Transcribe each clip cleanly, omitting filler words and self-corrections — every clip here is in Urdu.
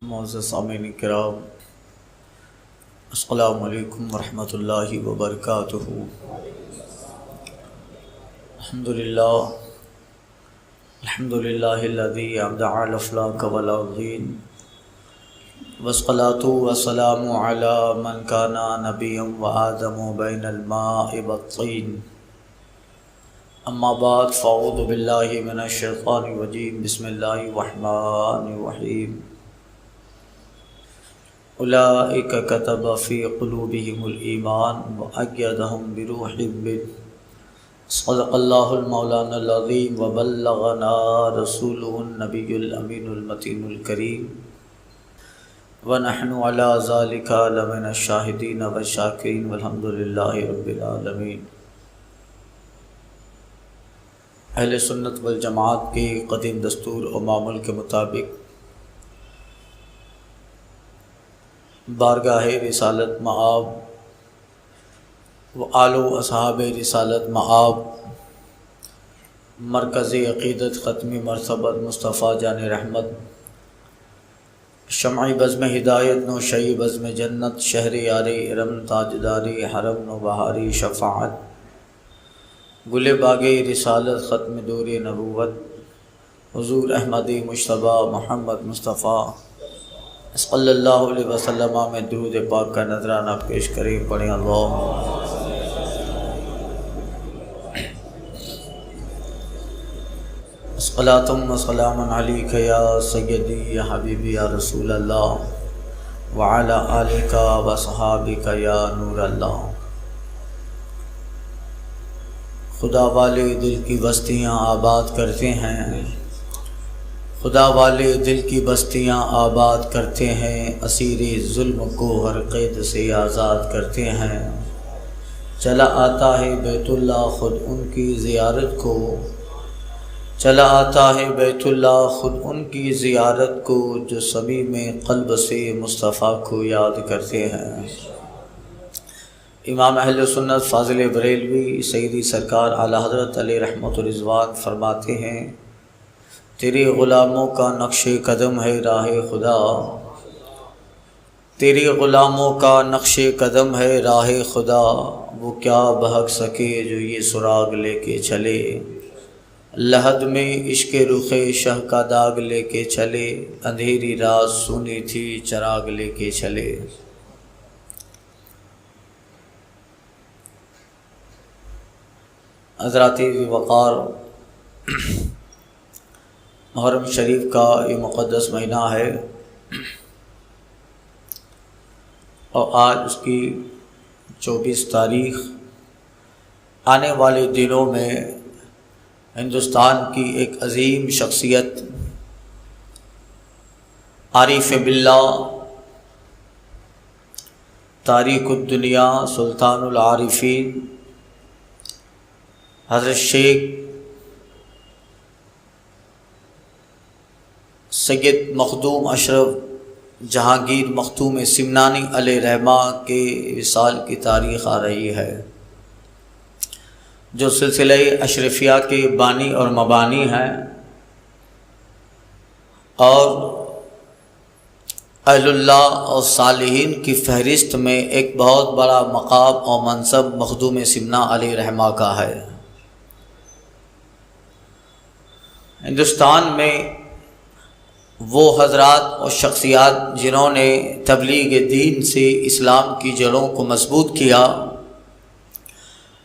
معزز سامعین کرام، السلام علیکم ورحمۃ اللہ وبرکاتہ۔ الحمدللہ الذی ابدع الافلاک والارضین، والصلاۃ والسلام علی من کان نبیا وآدم بین الماء والطین۔ اما بعد فاعوذ باللہ من الشیطان الرجیم، بسم اللہ الرحمن الرحیم۔ اولئک کتب فی قلوبہم الایمان وأیدہم بروح منہ، صدق اللہ المولانا العظیم وبلغنا رسولہ النبی الامین المتین الکریم، ونحن علی ذلک لمن الشاہدین والشاکرین والحمد للہ رب العالمین۔ اہل سنت والجماعت کے قدیم دستور و معمول کے مطابق بارگاہ رسالت مآب و آل و اصحاب رسالت مآب، مرکز عقیدت ختمی مرتبت مصطفیٰ جان رحمت، شمع بزم ہدایت نو شعی بزم جنت، شہر یار ارم تاجداری حرم نو بہاری شفاعت، گل باغ رسالت ختم دور نبوت، حضور احمدی مجتبیٰ محمد مصطفیٰ صلی اللہ علیہ وسلم میں درود پاک کا نذرانہ پیش کریں، پڑھیں اللہ۔ صلاۃ و سلام علیک یا سیدی یا حبیبی یا رسول اللہ، وعلی آلک و صحابک یا نور اللہ۔ خدا والے دل کی بستیاں آباد کرتے ہیں، خدا والے دل کی بستیاں آباد کرتے ہیں، اسیر ظلم کو ہر قید سے آزاد کرتے ہیں۔ چلا آتا ہے بیت اللہ خود ان کی زیارت کو، چلا آتا ہے بیت اللہ خود ان کی زیارت کو، جو صمیم قلب سے مصطفیٰ کو یاد کرتے ہیں۔ امام اہل سنت فاضل بریلوی سیدی سرکار اعلیٰ حضرت علیہ رحمت رضوان فرماتے ہیں، تیرے غلاموں کا نقش قدم ہے راہ خدا، تیرے غلاموں کا نقش قدم ہے راہ خدا، وہ کیا بہک سکے جو یہ سراغ لے کے چلے، لحد میں عشق رخ شہ کا داغ لے کے چلے، اندھیری رات سونی تھی چراغ لے کے چلے۔ حضرات وقار، محرم شریف کا یہ مقدس مہینہ ہے اور آج اس کی 24 تاریخ۔ آنے والے دنوں میں ہندوستان کی ایک عظیم شخصیت عارف باللہ، تاریخ الدنیا، سلطان العارفین، حضرت شیخ سید مخدوم اشرف جہانگیر مختوم سمنانی علیہ رحمہ کے وصال کی تاریخ آ رہی ہے، جو سلسلہ اشرفیہ کے بانی اور مبانی ہیں، اور اہل اللہ اور صالحین کی فہرست میں ایک بہت بڑا مقام اور منصب مخدوم سمنا علیہ رحمہ کا ہے۔ ہندوستان میں وہ حضرات اور شخصیات جنہوں نے تبلیغ دین سے اسلام کی جڑوں کو مضبوط کیا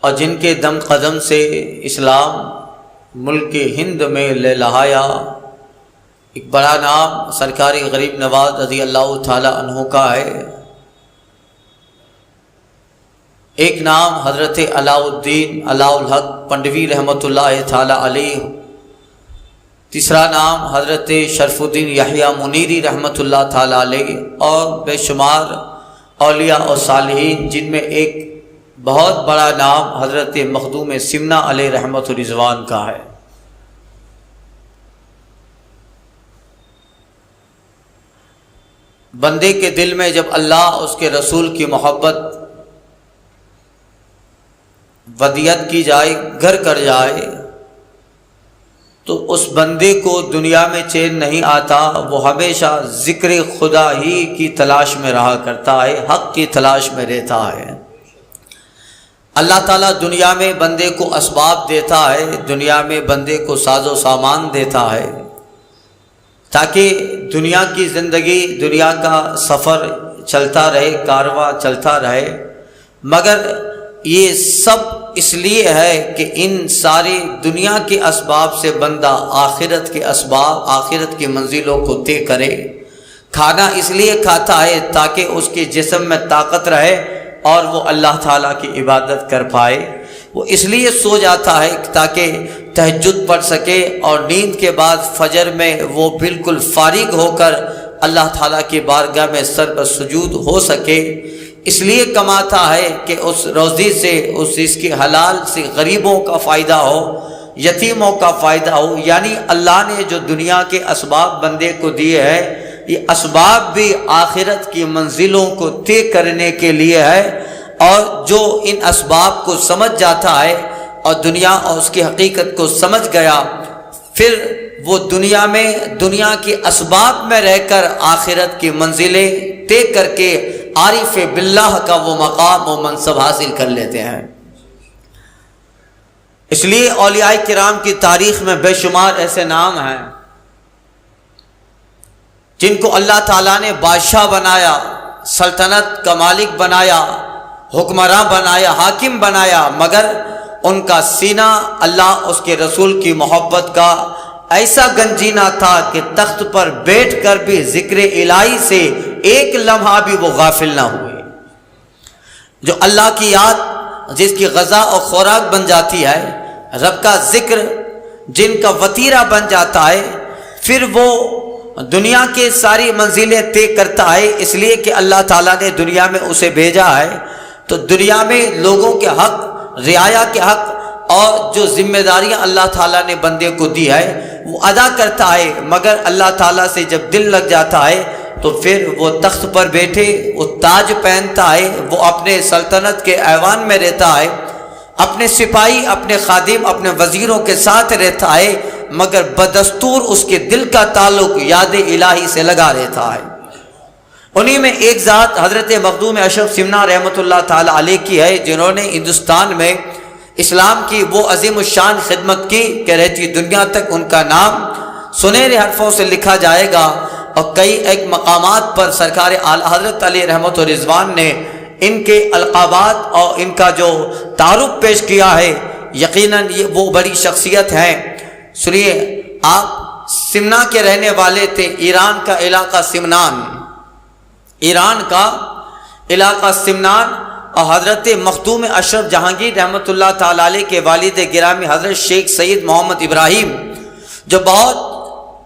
اور جن کے دم قدم سے اسلام ملک ہند میں لہلایا، ایک بڑا نام سرکار غریب نواز رضی اللہ تعالی عنہ کا ہے، ایک نام حضرت علاء الدین علاء الحق پنڈوی رحمۃ اللہ تعالی علیہ، تیسرا نام حضرت شرف الدین یحییٰ منیری رحمۃ اللہ تعالی علیہ، اور بے شمار اولیاء اور صالحین، جن میں ایک بہت بڑا نام حضرت مخدوم سمنا علیہ رحمت رضوان کا ہے۔ بندے کے دل میں جب اللہ اور اس کے رسول کی محبت ودیت کی جائے، گھر کر جائے، تو اس بندے کو دنیا میں چین نہیں آتا، وہ ہمیشہ ذکر خدا ہی کی تلاش میں رہا کرتا ہے، حق کی تلاش میں رہتا ہے۔ اللہ تعالیٰ دنیا میں بندے کو اسباب دیتا ہے، دنیا میں بندے کو ساز و سامان دیتا ہے تاکہ دنیا کی زندگی، دنیا کا سفر چلتا رہے، کارواں چلتا رہے، مگر یہ سب اس لیے ہے کہ ان ساری دنیا کے اسباب سے بندہ آخرت کے اسباب، آخرت کی منزلوں کو طے کرے۔ کھانا اس لیے کھاتا ہے تاکہ اس کے جسم میں طاقت رہے اور وہ اللہ تعالیٰ کی عبادت کر پائے۔ وہ اس لیے سو جاتا ہے تاکہ تہجد پڑھ سکے اور نیند کے بعد فجر میں وہ بالکل فارغ ہو کر اللہ تعالیٰ کی بارگاہ میں سر بر سجود ہو سکے۔ اس لیے کماتا ہے کہ اس روزی سے، اس کی حلال سے غریبوں کا فائدہ ہو، یتیموں کا فائدہ ہو۔ یعنی اللہ نے جو دنیا کے اسباب بندے کو دیے ہیں، یہ اسباب بھی آخرت کی منزلوں کو طے کرنے کے لیے ہے، اور جو ان اسباب کو سمجھ جاتا ہے اور دنیا اور اس کی حقیقت کو سمجھ گیا، پھر وہ دنیا میں، دنیا کے اسباب میں رہ کر آخرت کی منزلیں طے کر کے عارف باللہ کا وہ مقام و منصب حاصل کر لیتے ہیں۔ اس لیے اولیاء کرام کی تاریخ میں بے شمار ایسے نام ہیں جن کو اللہ تعالیٰ نے بادشاہ بنایا، سلطنت کا مالک بنایا، حکمراں بنایا، حاکم بنایا، مگر ان کا سینہ اللہ اس کے رسول کی محبت کا ایسا گنجینا تھا کہ تخت پر بیٹھ کر بھی ذکر الہی سے ایک لمحہ بھی وہ غافل نہ ہوئے۔ جو اللہ کی یاد جس کی غذا اور خوراک بن جاتی ہے، رب کا ذکر جن کا وتیرہ بن جاتا ہے، پھر وہ دنیا کے ساری منزلیں طے کرتا ہے، اس لیے کہ اللہ تعالیٰ نے دنیا میں اسے بھیجا ہے تو دنیا میں لوگوں کے حق، رعایا کے حق اور جو ذمہ داریاں اللہ تعالیٰ نے بندے کو دی ہے وہ ادا کرتا ہے، مگر اللہ تعالیٰ سے جب دل لگ جاتا ہے تو پھر وہ تخت پر بیٹھے، وہ تاج پہنتا ہے، وہ اپنے سلطنت کے ایوان میں رہتا ہے، اپنے سپاہی، اپنے خادم، اپنے وزیروں کے ساتھ رہتا ہے، مگر بدستور اس کے دل کا تعلق یاد الہی سے لگا رہتا ہے۔ انہی میں ایک ذات حضرت مخدوم اشرف سمنہ رحمۃ اللہ تعالی علیہ کی ہے، جنہوں نے ہندوستان میں اسلام کی وہ عظیم الشان خدمت کی کہ رہتی دنیا تک ان کا نام سنہرے حرفوں سے لکھا جائے گا، اور کئی ایک مقامات پر سرکار اعلیٰ حضرت علیہ رحمت و رضوان نے ان کے القابات اور ان کا جو تعارف پیش کیا ہے، یقیناً یہ وہ بڑی شخصیت ہیں۔ سنیے، آپ سمنا کے رہنے والے تھے، ایران کا علاقہ سمنان، ایران کا علاقہ سمنان، اور حضرت مخدوم اشرف جہانگیر رحمۃ اللہ تعالی علیہ کے والد گرامی حضرت شیخ سید محمد ابراہیم، جو بہت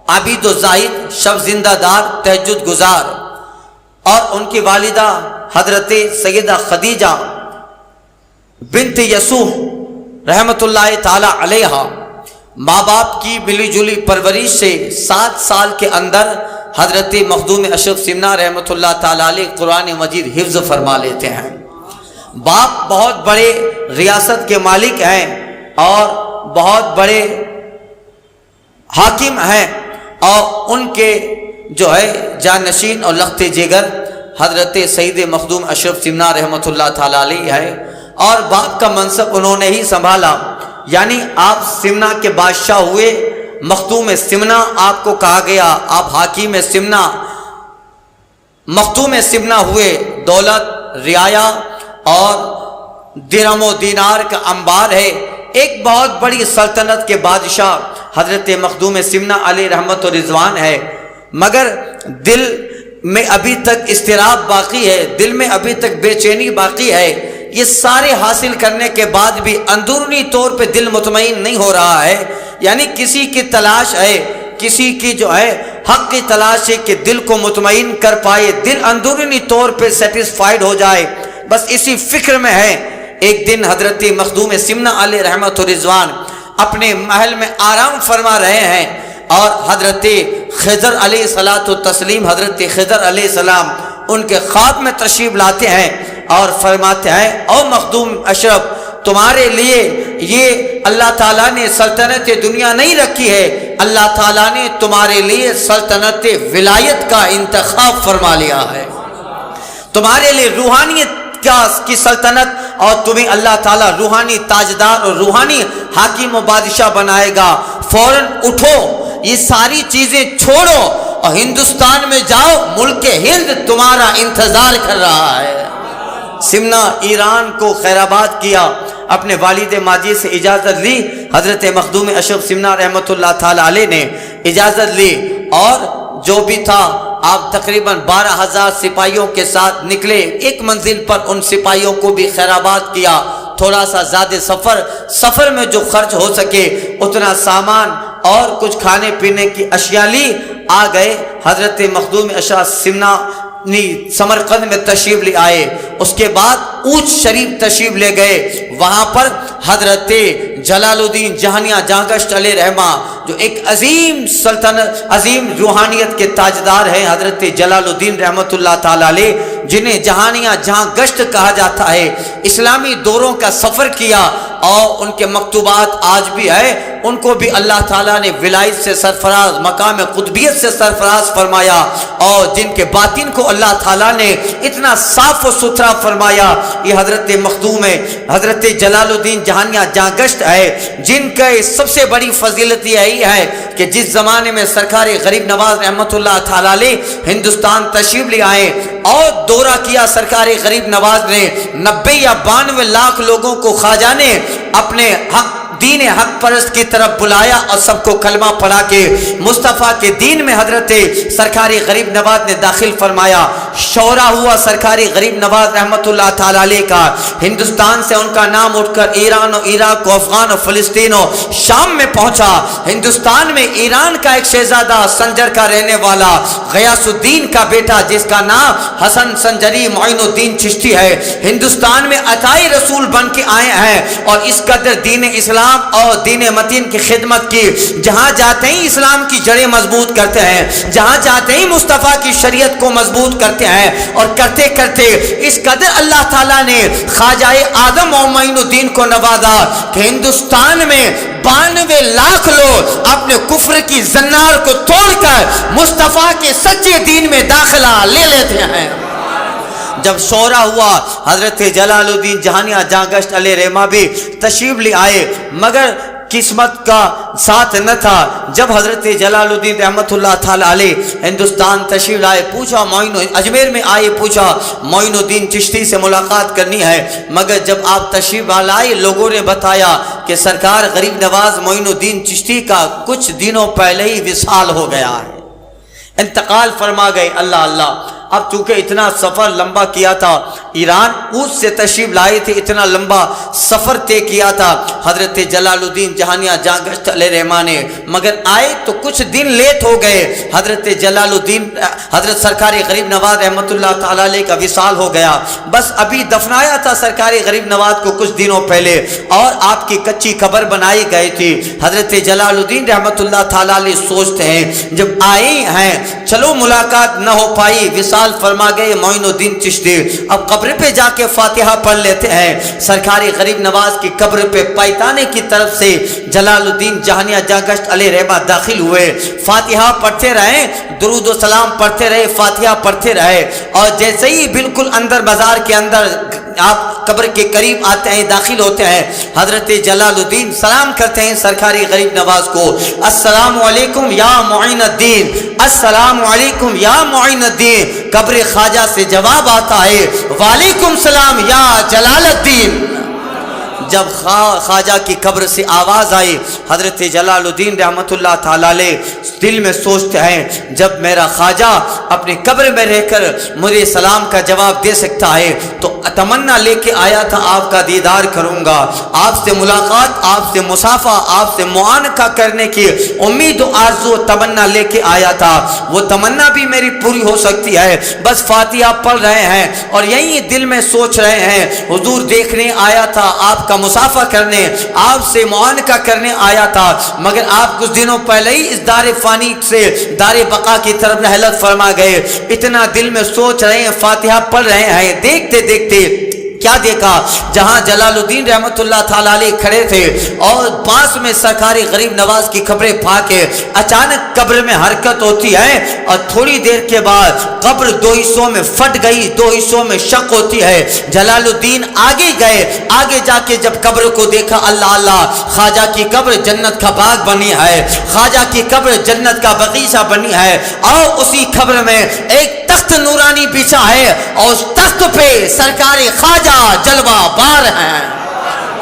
عابد و زاہد، شب زندہ دار، تہجد گزار، اور ان کی والدہ حضرت سیدہ خدیجہ بنت یسوع رحمۃ اللہ تعالی علیہ، ماں باپ کی ملی جلی پرورش سے 7 سال کے اندر حضرت مخدوم اشرف سمنہ رحمۃ اللہ تعالی علیہ قرآن مجید حفظ فرما لیتے ہیں۔ باپ بہت بڑے ریاست کے مالک ہیں اور بہت بڑے حاکم ہیں، اور ان کے جو ہے جانشین اور لخت جگر حضرت سید مخدوم اشرف سمنہ رحمۃ اللہ تعالی علیہ ہے، اور باپ کا منصب انہوں نے ہی سنبھالا۔ یعنی آپ سمنا کے بادشاہ ہوئے، مخدوم سمنا آپ کو کہا گیا، آپ حاکم سمنا، مخدوم سمنا ہوئے، دولت، رعایا اور درہم و دینار کا انبار ہے۔ ایک بہت بڑی سلطنت کے بادشاہ حضرت مخدوم سمنا علیہ رحمت و رضوان ہے، مگر دل میں ابھی تک اضطراب باقی ہے، دل میں ابھی تک بے چینی باقی ہے۔ یہ سارے حاصل کرنے کے بعد بھی اندرونی طور پہ دل مطمئن نہیں ہو رہا ہے، یعنی کسی کی تلاش ہے، کسی کی جو ہے حق کی تلاش ہے کہ دل کو مطمئن کر پائے، دل اندرونی طور پہ سیٹسفائیڈ ہو جائے، بس اسی فکر میں ہے۔ ایک دن حضرت مخدوم سمنہ علیہ رحمت و رضوان اپنے محل میں آرام فرما رہے ہیں، اور حضرت خضر علیہ الصلاۃ والتسلیم، حضرت خضر علیہ السلام ان کے خواب میں تشریف لاتے ہیں اور فرماتے ہیں، او مخدوم اشرف، تمہارے لیے یہ اللہ تعالیٰ نے سلطنت دنیا نہیں رکھی ہے، اللہ تعالیٰ نے تمہارے لیے سلطنت ولایت کا انتخاب فرما لیا ہے، تمہارے لیے روحانیت کی سلطنت، اور تمہیں اللہ تعالیٰ روحانی تاجدار اور روحانی حاکم و بادشاہ بنائے گا۔ فوراً اٹھو، یہ ساری چیزیں چھوڑو اور ہندوستان میں جاؤ، ملک ہند تمہارا انتظار کر رہا ہے۔ سمنا ایران کو خیر آباد کیا، اپنے والد ماجی سے اجازت لی، حضرت مخدوم اشرف سمنا رحمۃ اللہ تعالی علیہ نے اجازت لی، اور جو بھی تھا آپ تقریباً 12,000 سپاہیوں کے ساتھ نکلے۔ ایک منزل پر ان سپاہیوں کو بھی خیر آباد کیا، تھوڑا سا زیادہ سفر میں جو خرچ ہو سکے اتنا سامان اور کچھ کھانے پینے کی اشیاء لی، آ گئے۔ حضرت مخدوم اشرف سمنا سمرقند میں تشریف لے آئے، اس کے بعد اوچ شریف تشریف لے گئے، وہاں پر حضرت جلال الدین جہانیہ جہاں علیہ رحمہ جو ایک عظیم سلطنت، عظیم روحانیت کے تاجدار ہیں، حضرت جلال الدین رحمۃ اللہ تعالی علیہ، جنہیں جہانیہ جہاں گشت کہا جاتا ہے، اسلامی دوروں کا سفر کیا، اور ان کے مکتوبات آج بھی ہے، ان کو بھی اللہ تعالیٰ نے ولایت سے سرفراز، مقام قطبیت سے سرفراز فرمایا، اور جن کے باطن کو اللہ تعالیٰ نے اتنا صاف و ستھرا فرمایا، یہ حضرت مخدوم ہے، حضرت جلال الدین جہانیہ جہاں گشت ہے، جن کا سب سے بڑی فضیلت یہی ہے کہ جس زمانے میں سرکار غریب نواز رحمۃ اللہ تعالی علیہ ہندوستان تشریف لے آئے اور دورہ کیا سرکار غریب نواز نے، 90 یا 92 لاکھ لوگوں کو خواجہ نے اپنے حق دین حق پرست کی طرف بلایا، اور سب کو کلمہ پڑھا کے مصطفیٰ کے دین میں حضرت سرکار غریب نواز نے داخل فرمایا۔ شورا ہوا سرکار غریب نواز رحمۃ اللہ تعالی علیہ کا، ہندوستان سے ان کا نام اٹھ کر ایران و عراق و افغان و فلسطین و شام میں پہنچا۔ ہندوستان میں ایران کا ایک شہزادہ سنجر کا رہنے والا غیاث الدین کا بیٹا جس کا نام حسن سنجری معین الدین چشتی ہے، ہندوستان میں عطائی رسول بن کے آئے ہیں، اور اس قدر دین اسلام اور دین متین کی خدمت کی، جہاں جاتے ہیں اسلام کی جڑیں مضبوط کرتے ہیں، جہاں جاتے ہیں مصطفیٰ کی شریعت کو مضبوط کرتے ہیں، اور کرتے کرتے اس قدر اللہ تعالیٰ نے خواجہ اعظم و معین الدین کو نوازا کہ ہندوستان میں 92 لاکھ لوگ اپنے کفر کی زنار کو توڑ کر مصطفیٰ کے سچے دین میں داخلہ لے لیتے ہیں۔ جب شورا ہوا، حضرت جلال الدین جہانیہ جہاں گشت علیہ رحمہ بھی تشریف لے آئے، مگر قسمت کا ساتھ نہ تھا۔ جب حضرت جلال الدین رحمۃ اللہ تعالی علیہ ہندوستان تشریف لائے، پوچھا اجمیر میں آئے، پوچھا معین الدین چشتی سے ملاقات کرنی ہے، مگر جب آپ تشریف لائے لوگوں نے بتایا کہ سرکار غریب نواز معین الدین چشتی کا کچھ دنوں پہلے ہی وصال ہو گیا ہے، انتقال فرما گئے۔ اللہ اللہ، اب چونکہ اتنا سفر لمبا کیا تھا، ایران اوچ سے تشریف لائے تھے، اتنا لمبا سفر طے کیا تھا حضرت جلال الدین جہانیہ جہاں گشت علیہ رحمہ نے، مگر آئے تو کچھ دن لیٹ ہو گئے۔ حضرت جلال الدین حضرت سرکار غریب نواز رحمۃ اللہ تعالی علیہ کا وصال ہو گیا، بس ابھی دفنایا تھا سرکار غریب نواز کو کچھ دنوں پہلے، اور آپ کی کچی قبر بنائی گئی تھی۔ حضرت جلال الدین رحمۃ اللہ تعالی علیہ سوچتے ہیں جب آئے ہیں چلو ملاقات نہ ہو پائی، وصال فرما گئے معین الدین چشتی، اب قبر پہ جا کے فاتحہ پڑھ لیتے ہیں۔ سرکار غریب نواز کی قبر پہ پائتانے کی طرف سے جلال الدین جہانیہ جہاں گشت علیہ رحمہ داخل ہوئے، فاتحہ پڑھتے رہے، درود و سلام پڑھتے رہے، فاتحہ پڑھتے رہے، اور جیسے ہی بالکل اندر بازار کے اندر آپ قبر کے قریب آتے ہیں، داخل ہوتے ہیں، حضرت جلال الدین سلام کرتے ہیں سرکاری غریب نواز کو، السلام علیکم یا معین الدین، السلام علیکم یا معین الدین۔ قبر خواجہ سے جواب آتا ہے وعلیکم السلام یا جلال الدین۔ جب خواجہ کی قبر سے آواز آئی، حضرت جلال الدین رحمۃ اللہ تعالی علیہ دل میں سوچتے ہیں جب میرا خواجہ اپنی قبر میں رہ کر مجھے سلام کا جواب دے سکتا ہے تو تمنا لے کے آیا تھا آپ کا دیدار کروں گا، آپ سے ملاقات، آپ سے مصافحہ، آپ سے معانقہ کرنے کی امید و آرزو و تمنا لے کے آیا تھا، وہ تمنا بھی میری پوری ہو سکتی ہے۔ بس فاتحہ پڑھ رہے ہیں اور یہی دل میں سوچ رہے ہیں حضور دیکھنے آیا تھا، آپ کا مصافحہ کرنے، آپ سے معانقہ کرنے آیا تھا، مگر آپ کچھ دنوں پہلے ہی اس دار فانی سے دار بقا کی طرف رحلت فرما گئے۔ اتنا دل میں سوچ رہے ہیں، فاتحہ پڑھ رہے ہیں، دیکھتے دیکھتے کیا دیکھا؟ جہاں جلال الدین رحمت اللہ تعالیٰ علیہ کھڑے تھے اور پاس میں سرکار غریب نواز کی قبر پا کے اچانک قبر میں حرکت ہوتی ہے اور تھوڑی دیر کے بعد قبر دو حصوں میں پھٹ گئی، دو حصوں میں شق ہوتی ہے۔ جلال الدین آگے گئے، آگے جا کے جب قبر کو دیکھا، اللہ اللہ، خواجہ کی قبر جنت کا باغ بنی ہے، خواجہ کی قبر جنت کا باغیچہ بنی ہے، اور اسی قبر میں ایک تخت نورانی بچھا ہے اور اس تخت پہ سرکار خواجہ جلوہ بار ہیں۔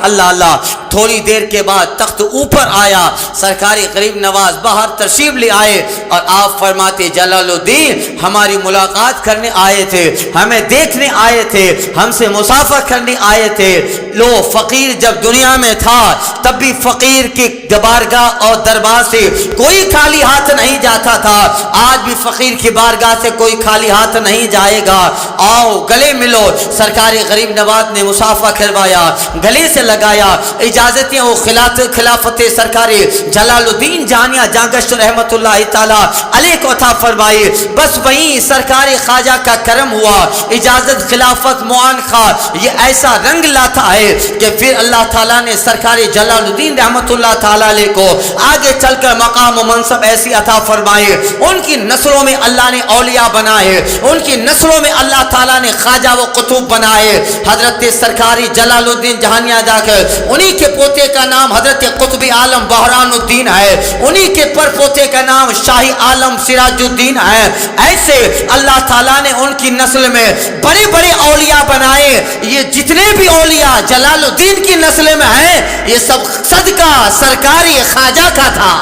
اللہ اللہ، تھوڑی دیر کے بعد تخت اوپر آیا، سرکار غریب نواز باہر تشریف لے آئے اور آپ فرماتے جلال الدین ہماری ملاقات کرنے آئے تھے، ہمیں دیکھنے آئے تھے، ہم سے مسافہ کرنے آئے تھے۔ لو، فقیر جب دنیا میں تھا تب بھی فقیر کی بارگاہ اور دربار سے کوئی خالی ہاتھ نہیں جاتا تھا، آج بھی فقیر کی بارگاہ سے کوئی خالی ہاتھ نہیں جائے گا، آؤ گلے ملو۔ سرکار غریب نواز نے مسافہ کروایا، گلے سے لگایا، اجازتیں وہ خلافت سرکار جلال الدین جانیہ جانگشت رحمت اللہ تعالی علیہ کو عطا فرمائے۔ بس وہیں سرکار خواجہ کا کرم ہوا، اجازت خلافت معان خواہ یہ ایسا رنگ لاتا ہے کہ پھر اللہ تعالیٰ نے سرکار جلال الدین رحمت اللہ تعالیٰ علیہ کو آگے چل کر مقام و منصب ایسی عطا فرمائے، ان کی نسلوں میں اللہ نے اولیاء بنائے، ان کی نسلوں میں اللہ تعالیٰ نے خواجہ و قطب بنائے۔ حضرت سرکاری جلال الدین جہانیہ جا کر انہی کے پوتے کا نام حضرت قطب عالم بحران الدین ہے، انہی کے پر پوتے کا نام شاہی عالم سراج الدین ہے۔ ایسے اللہ تعالیٰ نے ان کی نسل میں بڑے بڑے اولیاء بنائے۔ یہ جتنے بھی اولیاء جلال الدین کی نسل میں ہیں یہ سب صدقہ سرکاری خواجہ کا تھا۔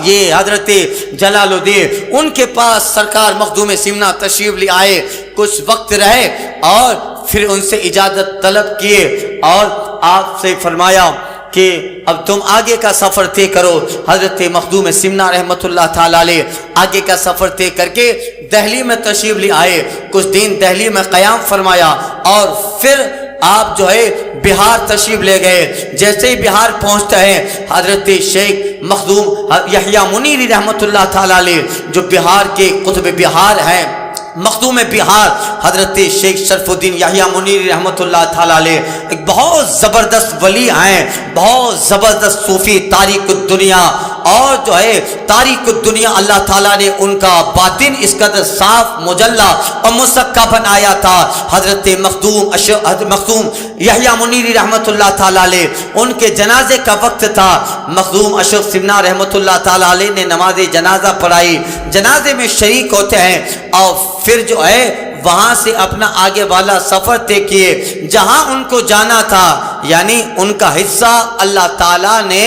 یہ حضرت جلال الدین، ان کے پاس سرکار مخدوم سمنا تشریف لے آئے، کچھ وقت رہے اور پھر ان سے اجازت طلب کیے اور آپ سے فرمایا کہ اب تم آگے کا سفر طے کرو۔ حضرت مخدوم سمنا رحمت اللہ تعالیٰ علیہ آگے کا سفر طے کر کے دہلی میں تشریف لے آئے، کچھ دن دہلی میں قیام فرمایا اور پھر آپ جو ہے بہار تشریف لے گئے۔ جیسے ہی بہار پہنچتے ہیں حضرت شیخ مخدوم یحییٰ منیری رحمت اللہ تعالیٰ علیہ جو بہار کے قطب بہار ہیں، مخدوم بہار حضرت شیخ شرف الدین یحییٰ منیری رحمت اللہ تعالیٰ علیہ ایک بہت زبردست ولی ہیں، بہت زبردست صوفی، تاریک الدنیا، اور جو ہے تاریک الدنیا اللہ تعالیٰ نے ان کا باطن اس قدر صاف مجلہ اور مسکہ بنایا تھا۔ حضرت مخدوم یحییٰ منیری رحمت اللہ تعالیٰ علیہ ان کے جنازے کا وقت تھا، مخدوم اشرف سمنا رحمت اللہ تعالیٰ علیہ نے نماز جنازہ پڑھائی، جنازے میں شریک ہوتے ہیں اور پھر جو ہے وہاں سے اپنا آگے والا سفر طے کیے جہاں ان کو جانا تھا، یعنی ان کا حصہ اللہ تعالیٰ نے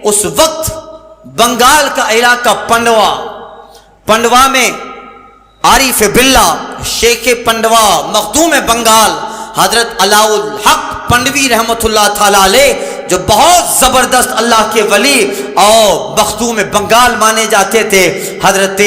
اس وقت بنگال کا علاقہ پنڈوا میں عارف باللہ شیخ پنڈوا مخدوم بنگال حضرت علاء الحق پنڈوی رحمت اللہ تعالیٰ علیہ جو بہت زبردست اللہ کے ولی اور مخدوم بنگال مانے جاتے تھے، حضرت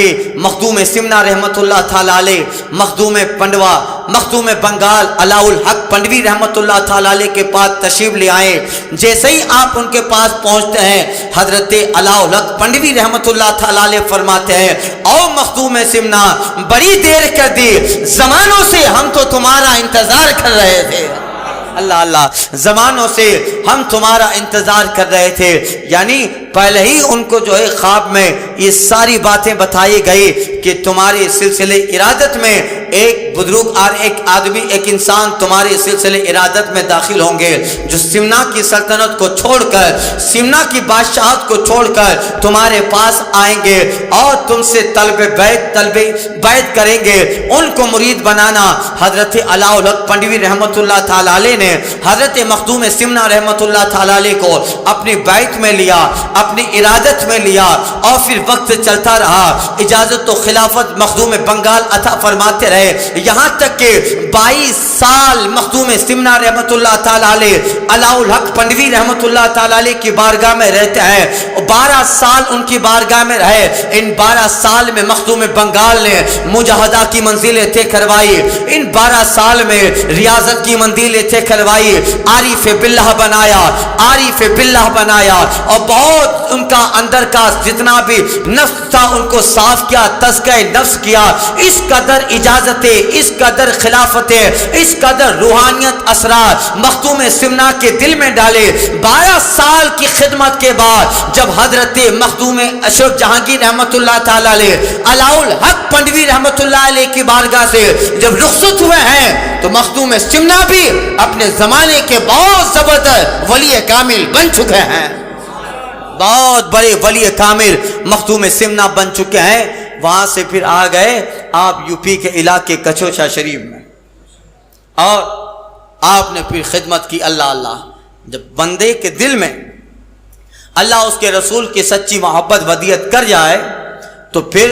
مخدوم سمنا رحمت اللہ تعالیٰ علیہ مخدوم پنڈوا مخدوم بنگال علاء الحق پنڈوی رحمت اللہ تعالیٰ علیہ کے پاس تشریف لے آئے۔ جیسے ہی آپ ان کے پاس پہنچتے ہیں حضرت علاء الحق پنڈوی رحمت اللہ تعالیٰ علیہ فرماتے ہیں او مخدوم سمنا، بڑی دیر کر دی، زمانوں سے ہم تو تمہارا انتظار کر رہے تھے۔ اللہ اللہ، زمانوں سے ہم تمہارا انتظار کر رہے تھے، یعنی پہلے ہی ان کو جو ہے خواب میں یہ ساری باتیں بتائی گئی کہ تمہارے سلسلے ارادت میں ایک بزرگ اور ایک آدمی، ایک انسان تمہارے سلسلے ارادت میں داخل ہوں گے جو سمنا کی سلطنت کو چھوڑ کر، سمنا کی بادشاہت کو چھوڑ کر تمہارے پاس آئیں گے اور تم سے طلب بیعت کریں گے، ان کو مرید بنانا۔ حضرت علاء الحق پنڈوی رحمت اللہ تعالیٰ علیہ نے حضرت مخدوم سمنا رحمت اللہ تعالیٰ علیہ کو اپنی بیعت میں لیا، اپنی ارادت میں لیا اور پھر وقت چلتا رہا، اجازت و خلافت مخدوم بنگال عطا فرماتے رہے، یہاں تک کہ 22 سال مخدوم سمنا رحمت اللہ تعالیٰ علیہ علاء الحق پنڈوی رحمت اللہ تعالیٰ علیہ کی بارگاہ میں رہتے ہیں، 12 سال ان کی بارگاہ میں رہے۔ ان 12 سال میں مخدوم بنگال نے مجاہدہ کی منزلیں طے کروائی، ان 12 سال میں ریاضت کی مندیلیں تھے کھلوائی، عارف باللہ بنایا، عارف باللہ بنایا، اور بہت ان کا اندر کا جتنا بھی نفس تھا ان کو صاف کیا، تزکیہ نفس کیا۔ اس قدر اجازتیں، اس قدر خلافتیں، اس قدر روحانیت اثرات مخدوم سمنا کے دل میں ڈالے۔ 12 سال کی خدمت کے بعد جب حضرت مخدوم اشرف جہانگیر رحمت اللہ تعالیٰ علیہ، علاء الحق پنڈوی رحمت اللہ علیہ کی بارگاہ سے جب رخصت ہوئے ہیں تو مخدوم سمنا بھی اپنے زمانے کے بہت زبردست ولی کامل بن چکے ہیں، بہت بڑے ولی کامل مخدوم سمنا بن چکے ہیں۔ وہاں سے پھر آ گئے آپ یو پی کے علاقے کچھوچا شریف میں، اور آپ نے پھر خدمت کی۔ اللہ اللہ، جب بندے کے دل میں اللہ اس کے رسول کی سچی محبت ودیت کر جائے تو پھر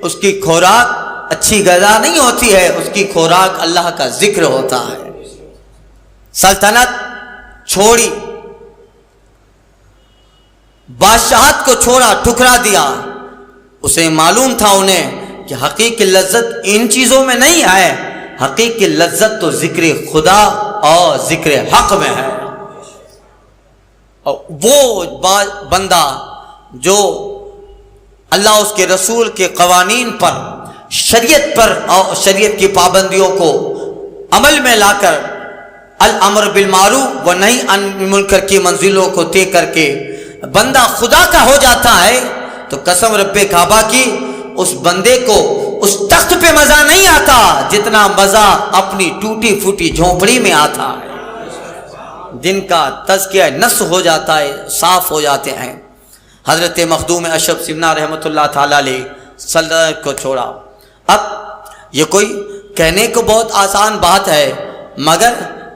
اس کی خوراک اچھی غذا نہیں ہوتی ہے، اس کی خوراک اللہ کا ذکر ہوتا ہے۔ سلطنت چھوڑی، بادشاہت کو چھوڑا، ٹھکرا دیا۔ اسے معلوم تھا انہیں کہ حقیقی لذت ان چیزوں میں نہیں ہے، حقیقی لذت تو ذکر خدا اور ذکر حق میں ہے۔ اور وہ بندہ جو اللہ اس کے رسول کے قوانین پر، شریعت پر اور شریعت کی پابندیوں کو عمل میں لا کر الامر بالمعروف و نہی عن المنکر کی منزلوں کو طے کر کے بندہ خدا کا ہو جاتا ہے تو قسم رب کعبہ کی اس بندے کو اس تخت پہ مزہ نہیں آتا جتنا مزہ اپنی ٹوٹی پھوٹی جھونپڑی میں آتا ہے، جن کا تزکیہ نفس ہو جاتا ہے، صاف ہو جاتے ہیں۔ حضرت مخدوم اشرف سمنا رحمۃ اللہ تعالیٰ علیہ سلطنت کو چھوڑا۔ اب یہ کوئی کہنے کو بہت آسان بات ہے، مگر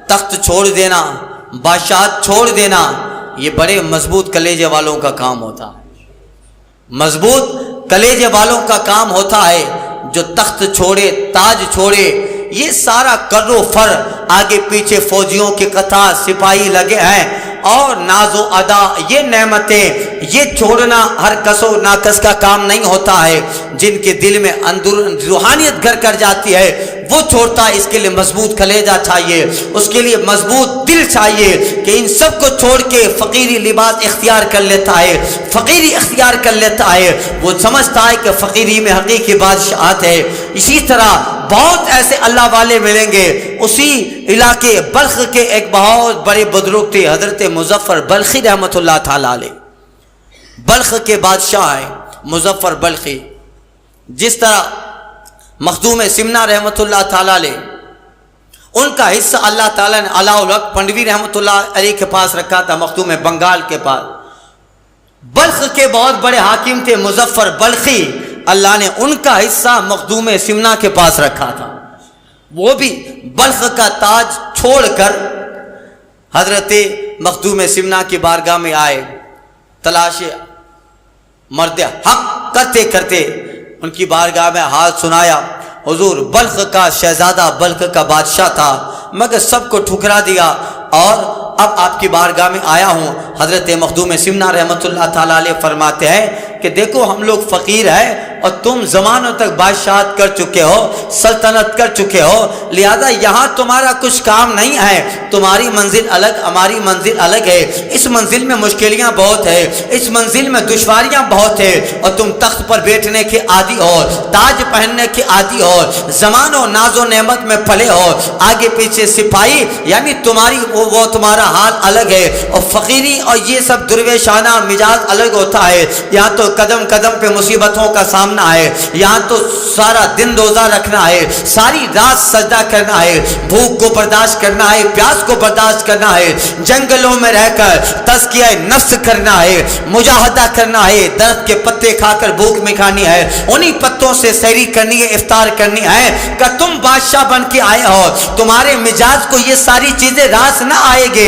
تخت چھوڑ دینا، بادشاہت چھوڑ دینا، یہ بڑے مضبوط کلیجے والوں کا کام ہوتا ہے، مضبوط کلیجے والوں کا کام ہوتا ہے جو تخت چھوڑے، تاج چھوڑے۔ یہ سارا کر و فر، آگے پیچھے فوجیوں کے قطار سپاہی لگے ہیں، اور ناز و ادا، یہ نعمتیں، یہ چھوڑنا ہر کس و ناکس کا کام نہیں ہوتا ہے۔ جن کے دل میں اندر روحانیت گھر کر جاتی ہے وہ چھوڑتا ہے۔ اس کے لیے مضبوط کلیجہ چاہیے، اس کے لیے مضبوط دل چاہیے کہ ان سب کو چھوڑ کے فقیری لباس اختیار کر لیتا ہے، فقیری اختیار کر لیتا ہے۔ وہ سمجھتا ہے کہ فقیری میں حقیقی بادشاہت ہے۔ اسی طرح بہت ایسے اللہ والے ملیں گے۔ اسی علاقے بلخ کے ایک بہت بڑے بزرگ تھے حضرت مظفر بلخی رحمۃ اللہ تعالیٰ علیہ، بلخ کے بادشاہ ہیں مظفر بلخی۔ جس طرح مخدوم سمنا رحمۃ اللہ تعالیٰ علیہ، ان کا حصہ اللہ تعالیٰ نے علاء الحق پنڈوی رحمۃ اللہ علیہ کے پاس رکھا تھا، مخدوم بنگال کے پاس۔ بلخ کے بہت بڑے حاکم تھے مظفر بلخی، اللہ نے ان کا حصہ مخدوم سمنا کے پاس رکھا تھا۔ وہ بھی بلخ کا تاج چھوڑ کر حضرت مخدوم سمنا کی بارگاہ میں آئے، تلاش مرد حق کرتے کرتے ان کی بارگاہ میں حال سنایا۔ حضور بلخ کا شہزادہ، بلخ کا بادشاہ تھا، مگر سب کو ٹھکرا دیا، اور اب آپ کی بارگاہ میں آیا ہوں۔ حضرت مخدوم سمنا رحمۃ اللہ تعالیٰ علیہ فرماتے ہیں کہ دیکھو ہم لوگ فقیر ہیں اور تم زمانوں تک بادشاہت کر چکے ہو، سلطنت کر چکے ہو، لہذا یہاں تمہارا کچھ کام نہیں ہے، تمہاری منزل الگ، ہماری منزل الگ ہے۔ اس منزل میں مشکلیاں بہت ہے، اس منزل میں دشواریاں بہت ہے، اور تم تخت پر بیٹھنے کے عادی ہو، تاج پہننے کے عادی ہو، زمان و ناز و نعمت میں پلے ہو، آگے پیچھے سپاہی، یعنی تمہاری وہ تمہارا حال الگ ہے، اور فقیری اور یہ سب درویشانہ مزاج الگ ہوتا ہے۔ یہاں تو قدم قدم پہ مصیبتوں کا سامنا ہے، یہاں تو سارا دن روزہ رکھنا ہے، ساری رات سجدہ کرنا ہے، بھوک کو برداشت کرنا ہے، پیاس کو برداشت کرنا ہے، جنگلوں میں رہ کر تزکیہ نفس کرنا ہے، مجاہدہ کرنا ہے، درخت کے پتے کھا کر بھوک مٹھانی ہے، انہی پتوں سے سحری کرنی ہے، افطار کرنی ہے۔ کہ تم بادشاہ بن کے آئے ہو، تمہارے مزاج کو یہ ساری چیزیں راس نہ آئے گے،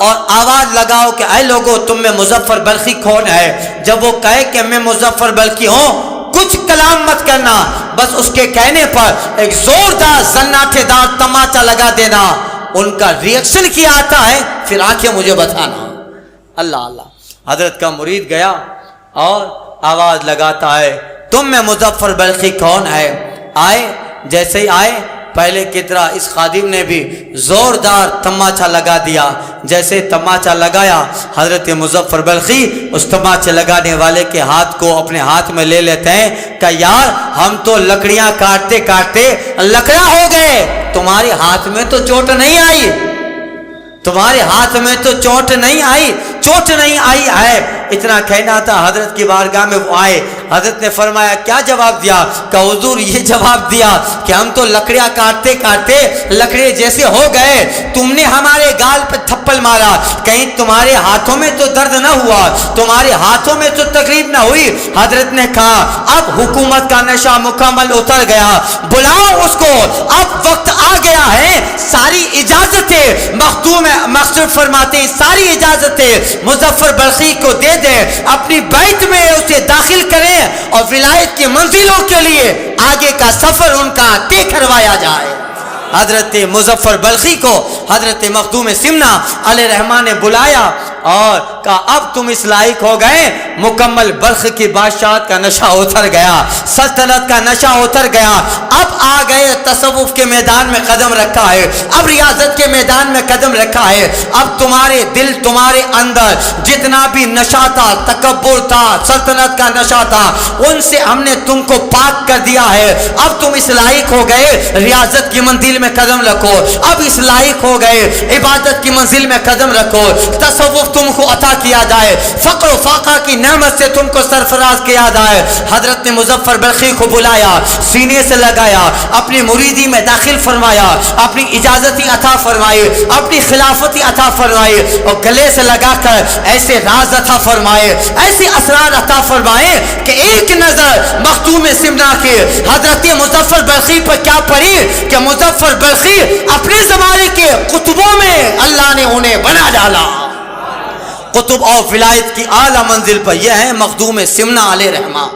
اور آواز لگاؤ کہ اے لوگو تم میں مظفر بلخی کون ہے؟ جب وہ کہے کہ میں مظفر بلخی ہوں، کچھ کلام مت کرنا، بس اس کے کہنے پر ایک زوردار زناٹے دار تماچا لگا دینا۔ ان کا ریئیکشن کیا آتا ہے پھر آنکھیں مجھے بتانا۔ اللہ اللہ۔ حضرت کا مرید گیا اور آواز لگاتا ہے تم میں مظفر بلخی کون ہے؟ آئے، جیسے ہی آئے پہلے کی طرح اس خادم نے بھی زوردار تماچا لگا دیا۔ جیسے تماچا لگایا، حضرت مظفر بلخی اس تماچے لگانے والے کے ہاتھ کو اپنے ہاتھ میں لے لیتے ہیں کہ یار ہم تو لکڑیاں کاٹتے کاٹتے لکڑا ہو گئے، تمہارے ہاتھ میں تو چوٹ نہیں آئی، تمہارے ہاتھ میں تو چوٹ نہیں آئی، چوٹ نہیں آئی ہے۔ اتنا کہنا تھا، حضرت کی بارگاہ میں وہ آئے، حضرت نے فرمایا کیا جواب دیا؟ کہ حضور یہ جواب دیا کہ ہم تو لکڑیاں کاٹتے کاٹتے لکڑے جیسے ہو گئے، تم نے ہمارے گال پہ تھپل مارا، کہیں تمہارے ہاتھوں میں تو درد نہ ہوا، تمہارے ہاتھوں میں تو تکلیف نہ ہوئی؟ حضرت نے کہا اب حکومت کا نشہ مکمل اتر گیا، بلاؤ اس کو، اب وقت آ گیا ہے، ساری اجازتیں مخصوص فرماتے ہیں، ساری اجازتیں مظفر بلخی کو دے دیں، اپنی بیت میں اسے داخل کریں اور ولایت کی منزلوں کے لیے آگے کا سفر ان کا طے کروایا جائے۔ حضرت مظفر بلخی کو حضرت مخدوم سمنہ علیہ رحمٰن نے بلایا اور کہا اب تم اس لائق ہو گئے، مکمل بلخ کی بادشاہت کا نشہ اتر گیا، سلطنت کا نشہ اتر گیا، اب آ گئے تصوف کے میدان میں قدم رکھا ہے، اب ریاضت کے میدان میں قدم رکھا ہے، اب تمہارے دل تمہارے اندر جتنا بھی نشہ تھا، تکبر تھا، سلطنت کا نشہ تھا، ان سے ہم نے تم کو پاک کر دیا ہے، اب تم اس لائق ہو گئے ریاضت کی منزل میں قدم رکھو، اب اس لائق ہو گئے عبادت کی منزل میں قدم رکھو، تصوف تم کو عطا کیا جائے، فقر و فاقہ کی نعمت سے تم کو سرفراز کیا جائے۔ حضرت نے مظفر بلخی کو بلایا، سینے سے لگایا، اپنی مریدی میں داخل فرمایا، اپنی اجازتی عطا فرمائی، اپنی خلافتی عطا فرمائی اور گلے سے لگا کر ایسے راز عطا فرمائے، ایسے اسرار عطا فرمائے کہ ایک نظر مخدوم سمنہ کی حضرت مظفر بلخی پر کیا پڑی کہ مظفر بلخی اپنے زمانے کے قطبوں میں اللہ نے انہیں بنا ڈالا۔ قطب اور ولایت کی اعلیٰ منزل پر یہ ہے مخدوم سمنہ علیہ رحمہ،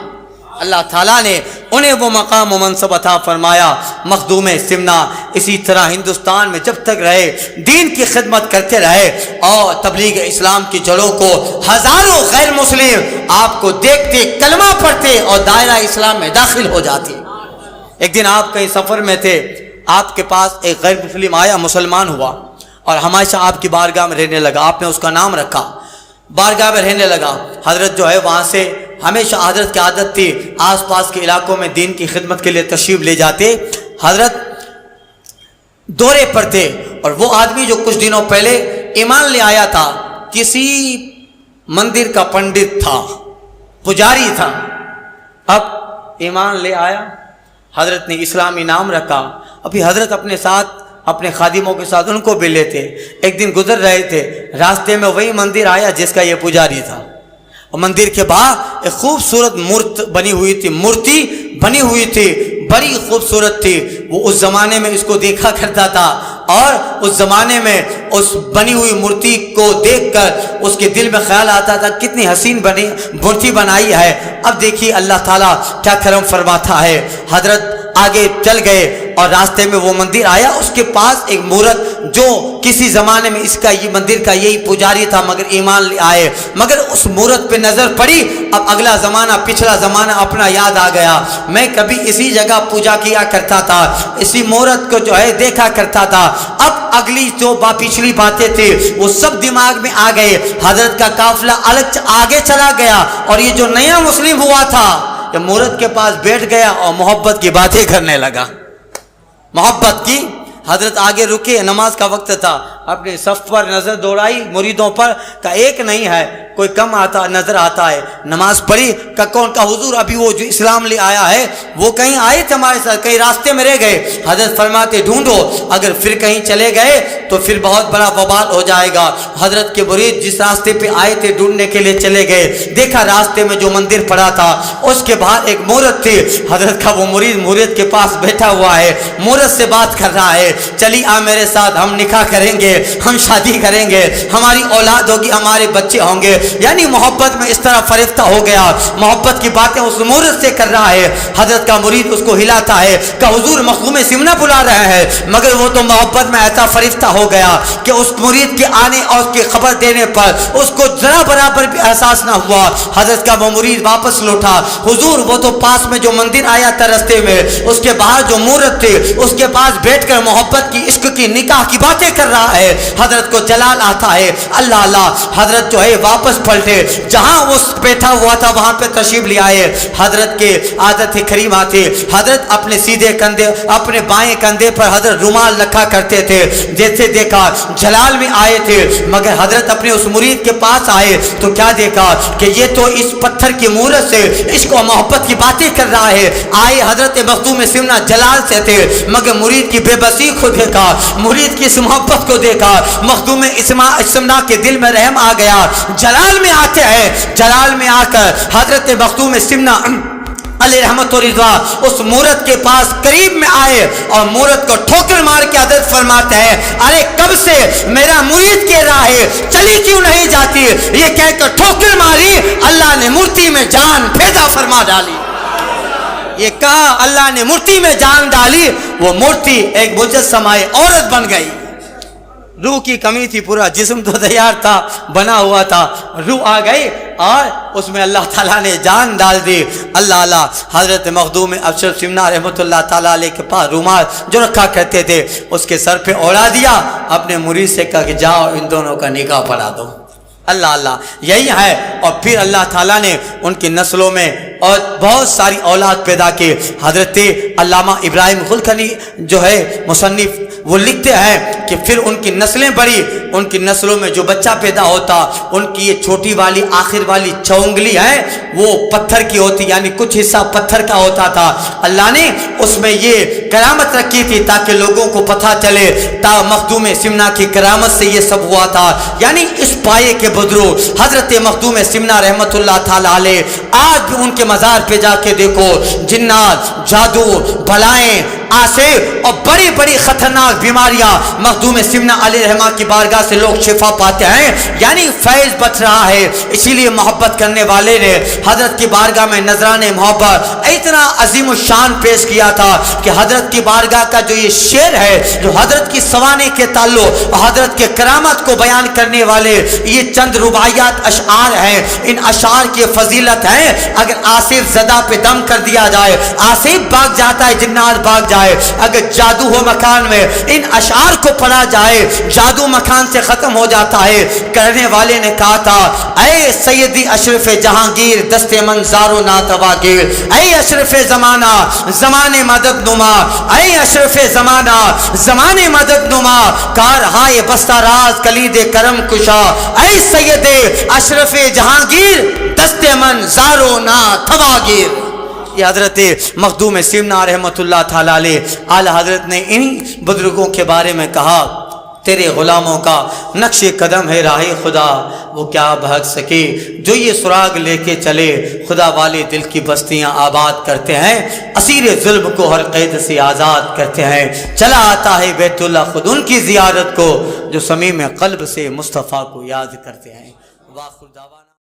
اللہ تعالیٰ نے انہیں وہ مقام و منصب عطا فرمایا۔ مخدوم سمنہ اسی طرح ہندوستان میں جب تک رہے دین کی خدمت کرتے رہے اور تبلیغ اسلام کی جڑوں کو ہزاروں غیر مسلم آپ کو دیکھتے، کلمہ پڑھتے اور دائرہ اسلام میں داخل ہو جاتے۔ ایک دن آپ کہیں سفر میں تھے، آپ کے پاس ایک غیر مسلم آیا، مسلمان ہوا اور ہمیشہ آپ کی بارگاہ میں رہنے لگا، آپ نے اس کا نام رکھا، بارگاہ میں رہنے لگا۔ حضرت جو ہے وہاں سے ہمیشہ حضرت کی عادت تھی آس پاس کے علاقوں میں دین کی خدمت کے لیے تشریف لے جاتے۔ حضرت دورے پر تھے اور وہ آدمی جو کچھ دنوں پہلے ایمان لے آیا تھا کسی مندر کا پنڈت تھا، پجاری تھا، اب ایمان لے آیا، حضرت نے اسلامی نام رکھا۔ ابھی حضرت اپنے ساتھ اپنے خادموں کے ساتھ ان کو بھی لیتے، ایک دن گزر رہے تھے، راستے میں وہی مندر آیا جس کا یہ پجاری تھا، اور مندر کے باہر ایک خوبصورت مورتی بنی ہوئی تھی، بڑی خوبصورت تھی۔ وہ اس زمانے میں اس کو دیکھا کرتا تھا اور اس زمانے میں اس بنی ہوئی مورتی کو دیکھ کر اس کے دل میں خیال آتا تھا کتنی حسین مورتی بنائی ہے۔ اب دیکھیے اللہ تعالیٰ کیا کرم فرماتا ہے۔ حضرت آگے چل گئے اور راستے میں وہ مندر آیا، اس کے پاس ایک مورت جو کسی زمانے میں اس کا یہ مندر کا یہی پجاری تھا مگر ایمان لے آئے، مگر اس مورت پہ نظر پڑی۔ اب اگلا زمانہ پچھلا زمانہ اپنا یاد آ گیا، میں کبھی اسی جگہ پوجا کیا کرتا تھا، اسی مورت کو جو ہے دیکھا کرتا تھا۔ اب اگلی جو پچھلی باتیں تھی وہ سب دماغ میں آ گئے۔ حضرت کا قافلہ الگ آگے چلا گیا اور یہ جو نیا مسلم ہوا تھا یہ مورت کے پاس بیٹھ گیا اور محبت کی باتیں کرنے لگا، محبت کی۔ حضرت آگے رکے، نماز کا وقت تھا، اپنے صف پر نظر دوڑائی، مریدوں پر، کہ ایک نہیں ہے، کوئی کم آتا نظر آتا ہے۔ نماز پڑھی کہ کون؟ کا حضور ابھی وہ جو اسلام لے آیا ہے وہ کہیں آئے تھے ہمارے ساتھ، کہیں راستے میں رہ گئے۔ حضرت فرماتے ڈھونڈو، اگر پھر کہیں چلے گئے تو پھر بہت بڑا وبال ہو جائے گا۔ حضرت کے مرید جس راستے پہ آئے تھے ڈھونڈنے کے لیے چلے گئے، دیکھا راستے میں جو مندر پڑا تھا اس کے باہر ایک مورت تھی۔ حضرت کا وہ مرید مورت کے پاس بیٹھا ہوا ہے، مورت سے بات کر رہا ہے، چلی آ میرے ساتھ، ہم نکاح کریں گے، ہم شادی کریں گے، ہماری اولاد ہوگی، ہمارے بچے ہوں گے، یعنی محبت میں اس طرح فریفتہ ہو گیا، محبت کی باتیں اس مورد سے کر رہا ہے۔ حضرت کا مرید اس کو ہلاتا ہے کہ حضور مخدوم سمنہ بلا رہے ہیں، مگر وہ تو محبت میں ایسا فریفتہ ہو گیا کہ اس مرید کے آنے اور اس کی خبر دینے پر اس کو ذرا برابر بھی احساس نہ ہوا۔ حضرت کا وہ مرید واپس لوٹا، حضور وہ تو پاس میں جو مندر آیا تھا رستے میں، اس کے باہر جو مورت تھے اس کے پاس بیٹھ کر محبت کی، عشق کی، نکاح کی باتیں کر رہا ہے۔ حضرت کو جلال آتا ہے، اللہ اللہ، حضرت جو ہے واپس پلٹے، جہاں وہ بیٹھا ہوا تھا وہاں پہ تشریف لے آئے۔ حضرت کے عادت کریمہ تھی، حضرت اپنے سیدھے کندھے، اپنے بائیں کندھے پر حضرت رومال رکھا کرتے تھے۔ جیسے دیکھا جلال میں آئے تھے، مگر حضرت اپنے اس مرید کے پاس آئے تو کیا دیکھا کہ یہ تو اس پتھر کی مورت سے عشق و محبت کی باتیں کر رہا ہے۔ آئے حضرت مخدوم سمنہ جلال سے تھے، مگر مرید کی بے بسی کو دیکھا، مرید کی اس محبت کو دیکھا، مخدوم سمنہ کے دل میں رحم آ گیا۔ جلال میں آتے ہیں، جلال میں آ کر حضرت مخدوم سمنہ علیہ رحمت و رضا اس مورت کے پاس قریب میں آئے اور مورت کو ٹھوکر مار کے حضرت فرماتے ہیں، ارے کب سے میرا مرید کہہ رہا ہے چلی کیوں نہیں جاتی، یہ کہہ کر ٹھوکر ماری، اللہ نے مورتی میں جان پیدا فرما ڈالی۔ یہ کہا اللہ نے مورتی میں جان ڈالی، وہ مورتی ایک مجسمہ عورت بن گئی۔ روح کی کمی تھی، پورا جسم تو تیار تھا، بنا ہوا تھا، روح آ گئی اور اس میں اللہ تعالیٰ نے جان ڈال دی۔ اللہ اللہ، حضرت مخدوم اشرف سمنہ رحمۃ اللہ تعالیٰ علیہ کے پاس رومال جو رکھا کرتے تھے اس کے سر پہ اوڑا دیا، اپنے مرید سے کہا کہ جاؤ ان دونوں کا نکاح پڑھا دو۔ اللہ اللہ، یہی ہے۔ اور پھر اللہ تعالیٰ نے ان کی نسلوں میں اور بہت ساری اولاد پیدا کی۔ حضرت علامہ ابراہیم خلکنی جو ہے مصنف، وہ لکھتے ہیں کہ پھر ان کی نسلیں بڑھی، ان کی نسلوں میں جو بچہ پیدا ہوتا، ان کی یہ چھوٹی والی آخر والی چونگلی ہے وہ پتھر کی ہوتی، یعنی کچھ حصہ پتھر کا ہوتا تھا۔ اللہ نے اس میں یہ کرامت رکھی تھی تاکہ لوگوں کو پتہ چلے تا مخدوم سمنہ کی کرامت سے یہ سب ہوا تھا، یعنی اس پائے کے بدرو حضرت مخدوم سمنہ رحمت اللہ تعالی علیہ۔ آج بھی ان کے مزار پہ جا کے دیکھو، جنات، جادو، بلائیں، آسے اور بڑی بڑی خطرناک بیماریاں مخدوم سمنہ علیہ رحمہ کی بارگاہ سے لوگ شفا پاتے ہیں، یعنی فیض بچ رہا ہے۔ اسی لیے محبت کرنے والے نے حضرت کی بارگاہ میں نذران محبت اتنا عظیم الشان پیش کیا تھا کہ حضرت کی بارگاہ کا جو یہ شعر ہے جو حضرت کی سوانے کے تعلق اور حضرت کے کرامت کو بیان کرنے والے یہ چند رباعیات اشعار ہیں، ان اشعار کی فضیلت ہے۔ اگر آصف زدہ پہ دم کر دیا جائے، آصف بھاگ جاتا ہے، جنات بھاگ جائے۔ اگر جادو ہو مکان میں، ان اشعار کو پڑھا جائے، جادو مکان سے ختم ہو جاتا ہے۔ کرنے والے نے کہا تھا، اے سیدی اشرف جہانگیر دست منظار و ناتواگیر، اے اشرف زمانہ زمان مدد نما، اے اشرف زمانہ زمان مدد نما، کارہائے بستہ راز کلید کرم کشا، اے سید اشرف جہانگیر دست منظار و ناتواگیر۔ یہ حضرت مخدوم سمنہ رحمۃ اللہ تعالی علیہ اعلی حضرت نے انہی بزرگوں کے بارے میں کہا، تیرے غلاموں کا نقش قدم ہے راہ خدا، وہ کیا بھاگ سکے جو یہ سراغ لے کے چلے، خدا والے دل کی بستیاں آباد کرتے ہیں، اسیر ظلم کو ہر قید سے آزاد کرتے ہیں، چلا آتا ہے بیت اللہ خود ان کی زیارت کو جو صمیم قلب سے مصطفیٰ کو یاد کرتے ہیں۔ واخر دعوانا